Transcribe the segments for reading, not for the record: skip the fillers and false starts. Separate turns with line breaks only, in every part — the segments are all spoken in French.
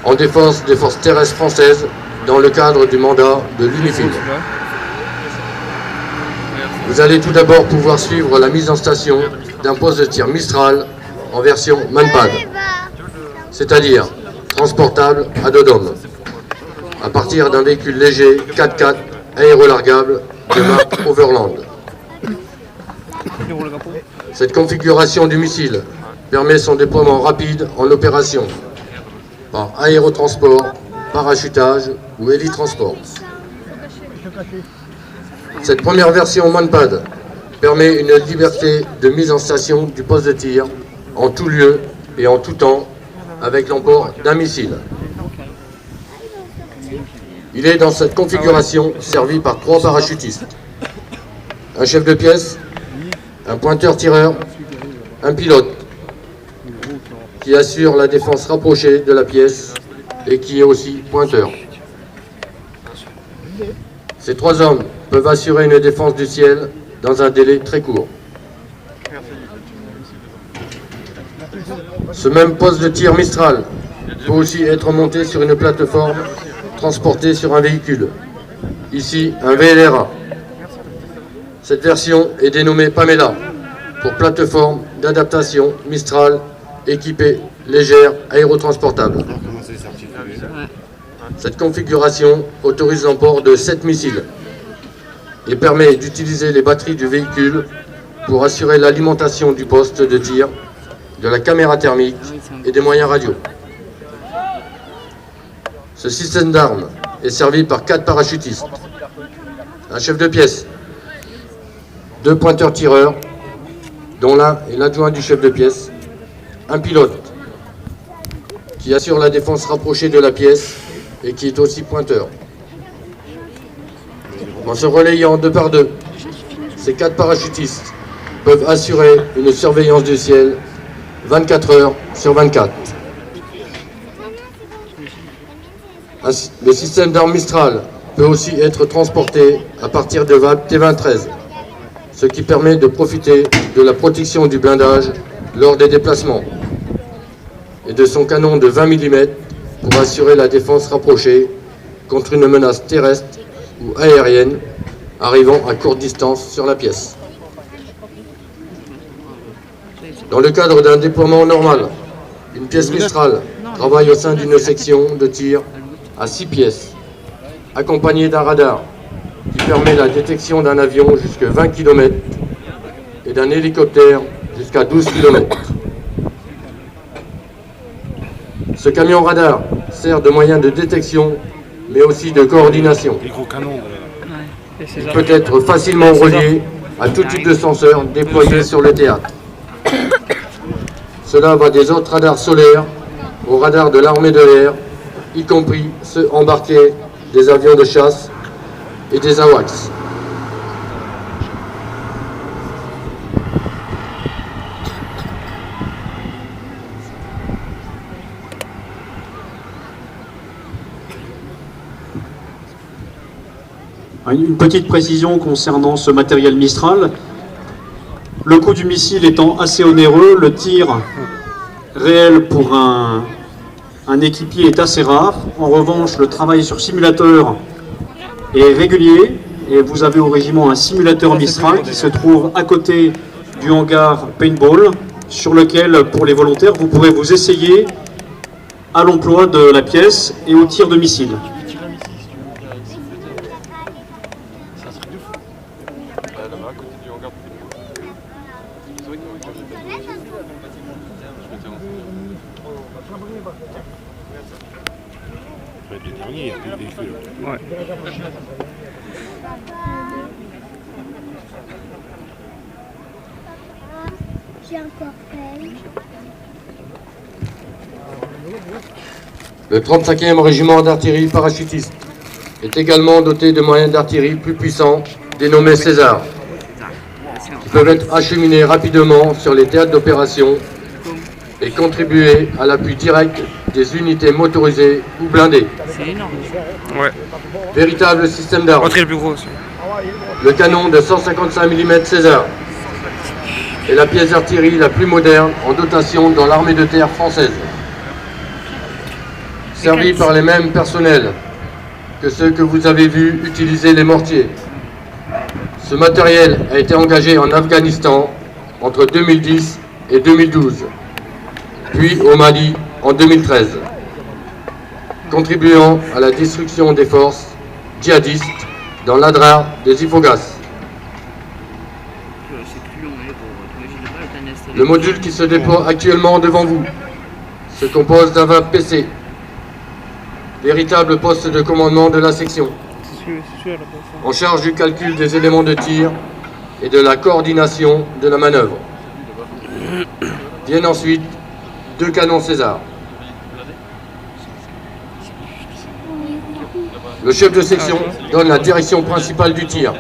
en défense des forces terrestres françaises dans le cadre du mandat de l'UNIFIL. Vous allez tout d'abord pouvoir suivre la mise en station d'un poste de tir Mistral en version Manpad, c'est-à-dire transportable à dos d'hommes, à partir d'un véhicule léger 4x4 aérolargable de marque Overland. Cette configuration du missile permet son déploiement rapide en opération par aérotransport, parachutage ou hélitransport. Cette première version Manpad permet une liberté de mise en station du poste de tir en tout lieu et en tout temps avec l'emport d'un missile. Il est dans cette configuration servi par 3 parachutistes, un chef de pièce, un pointeur-tireur, un pilote qui assure la défense rapprochée de la pièce et qui est aussi pointeur. Ces 3 hommes peuvent assurer une défense du ciel dans un délai très court. Ce même poste de tir Mistral peut aussi être monté sur une plateforme transportée sur un véhicule, ici un VLRA. Cette version est dénommée Pamela pour plateforme d'adaptation Mistral équipée légère aérotransportable. Cette configuration autorise l'emport de 7 missiles et permet d'utiliser les batteries du véhicule pour assurer l'alimentation du poste de tir, de la caméra thermique et des moyens radio. Ce système d'armes est servi par 4 parachutistes, un chef de pièce, 2 pointeurs-tireurs, dont l'un est l'adjoint du chef de pièce, un pilote qui assure la défense rapprochée de la pièce et qui est aussi pointeur. En se relayant 2 par 2, ces 4 parachutistes peuvent assurer une surveillance du ciel 24 heures sur 24. Le système d'armes Mistral peut aussi être transporté à partir de T-20-13, ce qui permet de profiter de la protection du blindage lors des déplacements et de son canon de 20 mm pour assurer la défense rapprochée contre une menace terrestre ou aérienne arrivant à courte distance sur la pièce. Dans le cadre d'un déploiement normal, une pièce Mistral travaille au sein d'une section de tir à 6 pièces, accompagnée d'un radar qui permet la détection d'un avion jusqu'à 20 km et d'un hélicoptère jusqu'à 12 km. Ce camion radar sert de moyen de détection, mais aussi de coordination. Il peut être facilement relié à tout type de senseur déployé sur le théâtre. Cela va des autres radars solaires aux radars de l'armée de l'air, y compris ceux embarqués des avions de chasse et des AWACS.
Une petite précision concernant ce matériel Mistral. Le coût du missile étant assez onéreux, le tir réel pour un équipier est assez rare. En revanche, le travail sur simulateur est régulier et vous avez au régiment un simulateur Mistral qui se trouve à côté du hangar paintball sur lequel, pour les volontaires, vous pourrez vous essayer à l'emploi de la pièce et au tir de missile.
Ouais.
J'ai encore fait.
Le 35e régiment d'artillerie parachutiste est également doté de moyens d'artillerie plus puissants, dénommés César, qui peuvent être acheminés rapidement sur les théâtres d'opération et contribuer à l'appui direct des unités motorisées ou blindées.
C'est énorme. Ouais.
Véritable système d'armes.
Entrer le plus gros aussi.
Le canon de 155 mm César est la pièce d'artillerie la plus moderne en dotation dans l'armée de terre française. servis par les mêmes personnels que ceux que vous avez vus utiliser les mortiers. Ce matériel a été engagé en Afghanistan entre 2010 et 2012, puis au Mali en 2013, contribuant à la destruction des forces djihadistes dans l'Adrar des Ifoghas. Le module qui se déploie actuellement devant vous se compose d'un 20 PC, véritable poste de commandement de la section, en charge du calcul des éléments de tir et de la coordination de la manœuvre. Viennent ensuite 2 canons César. Le chef de section donne la direction principale du tir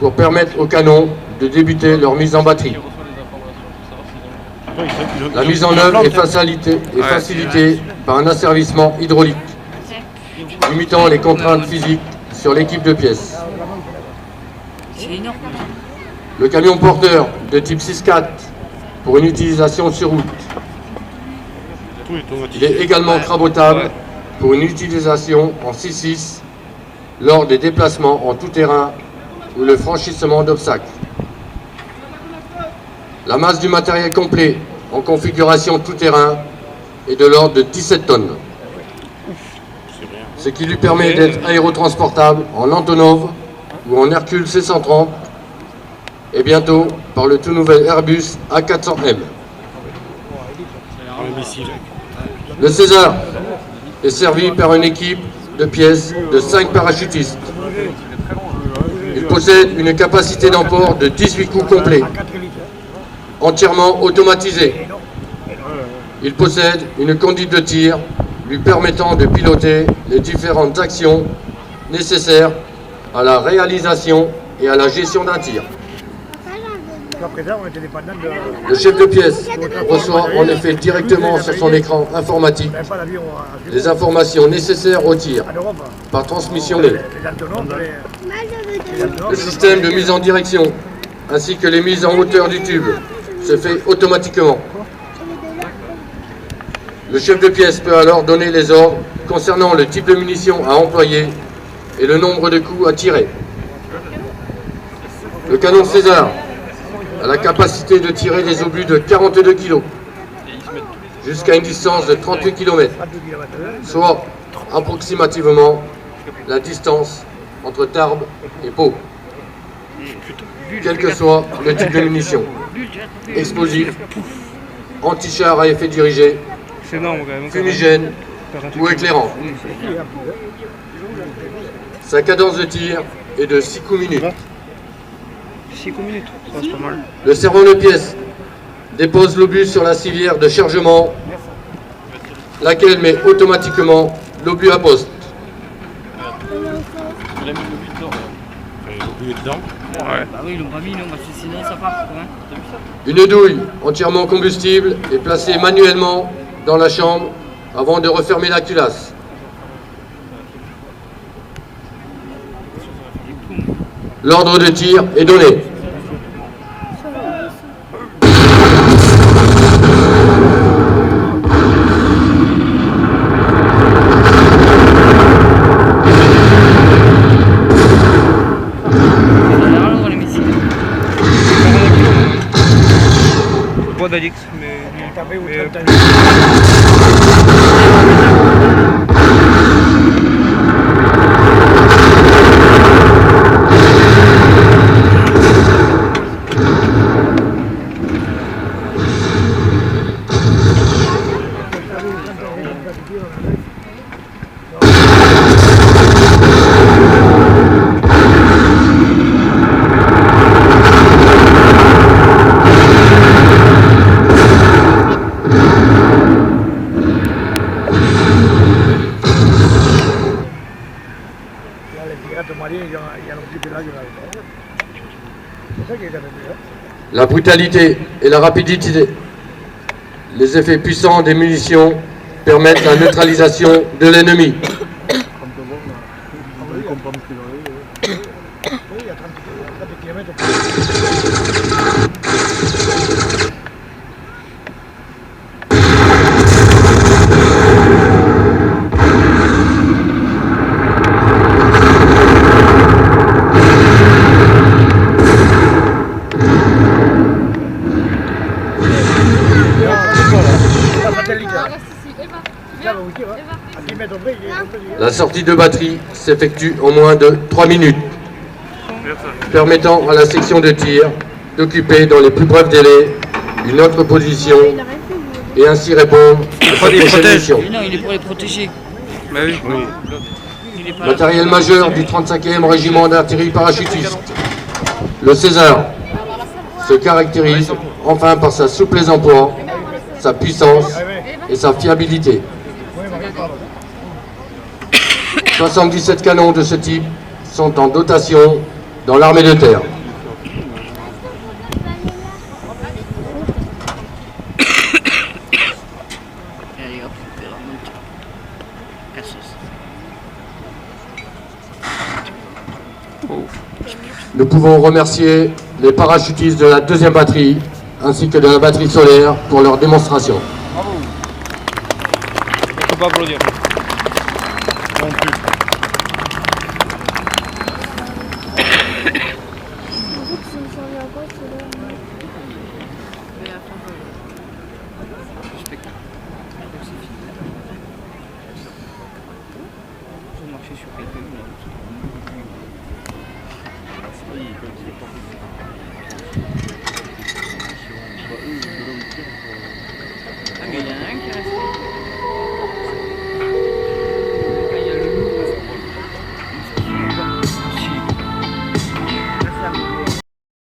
pour permettre aux canons de débuter leur mise en batterie. La mise en œuvre est facilitée par un asservissement hydraulique, limitant les contraintes physiques sur l'équipe de pièces. Le camion porteur de type 6-4 pour une utilisation sur route. Il est également crabotable pour une utilisation en 6-6 lors des déplacements en tout-terrain ou le franchissement d'obstacles. La masse du matériel complet en configuration tout-terrain est de l'ordre de 17 tonnes, ce qui lui permet d'être aérotransportable en Antonov ou en Hercule C-130 et bientôt par le tout nouvel Airbus A400M. Le César est servi par une équipe de pièces de 5 parachutistes. Il possède une capacité d'emport de 18 coups complets, entièrement automatisé. Il possède une conduite de tir lui permettant de piloter les différentes actions nécessaires à la réalisation et à la gestion d'un tir. Le chef de pièce reçoit en effet directement sur son écran informatique les informations nécessaires au tir par transmission mail. Le système de mise en direction ainsi que les mises en hauteur du tube se fait automatiquement. Le chef de pièce peut alors donner les ordres concernant le type de munitions à employer et le nombre de coups à tirer. Le canon César a la capacité de tirer des obus de 42 kg jusqu'à une distance de 38 km, soit approximativement la distance entre Tarbes et Pau, quel que soit le type de munition, explosif, anti-char à effet dirigé, fumigène ou éclairant. Sa cadence de tir est de 6 coups minutes.
6 minutes, ça c'est pas mal.
Le servant de pièce dépose l'obus sur la civière de chargement, laquelle met automatiquement l'obus à poste.
Il a mis l'obus dedans. L'obus est dedans.
Ouais.
Bah oui, ils l'ont pas mis, non, parce que sinon ça part. Quoi, hein.
Une douille entièrement combustible est placée manuellement dans la chambre avant de refermer la culasse. L'ordre de tir est donné.
Pas d'Alix, mais.
La brutalité et la rapidité, les effets puissants des munitions permettent la neutralisation de l'ennemi. La sortie de batterie s'effectue en moins de 3 minutes, permettant à la section de tir d'occuper dans les plus brefs délais une autre position et ainsi répondre à sa prochaine mission.
Mais non, il est pour les protéger.
Bah oui.
Il est pas là.
Matériel majeur du 35e régiment d'artillerie parachutiste. Le César se caractérise enfin par sa souplesse d'emploi, sa puissance et sa fiabilité. 77 canons de ce type sont en dotation dans l'armée de terre.
Allez hop, on remonte. Cassos.
Nous pouvons remercier les parachutistes de la 2e batterie ainsi que de la batterie solaire pour leur démonstration.
Il faut pas applaudir. Non plus.
Mais après, spectacle. C'est fini. Faut marcher sur quelqu'un. Ah mais il y en a un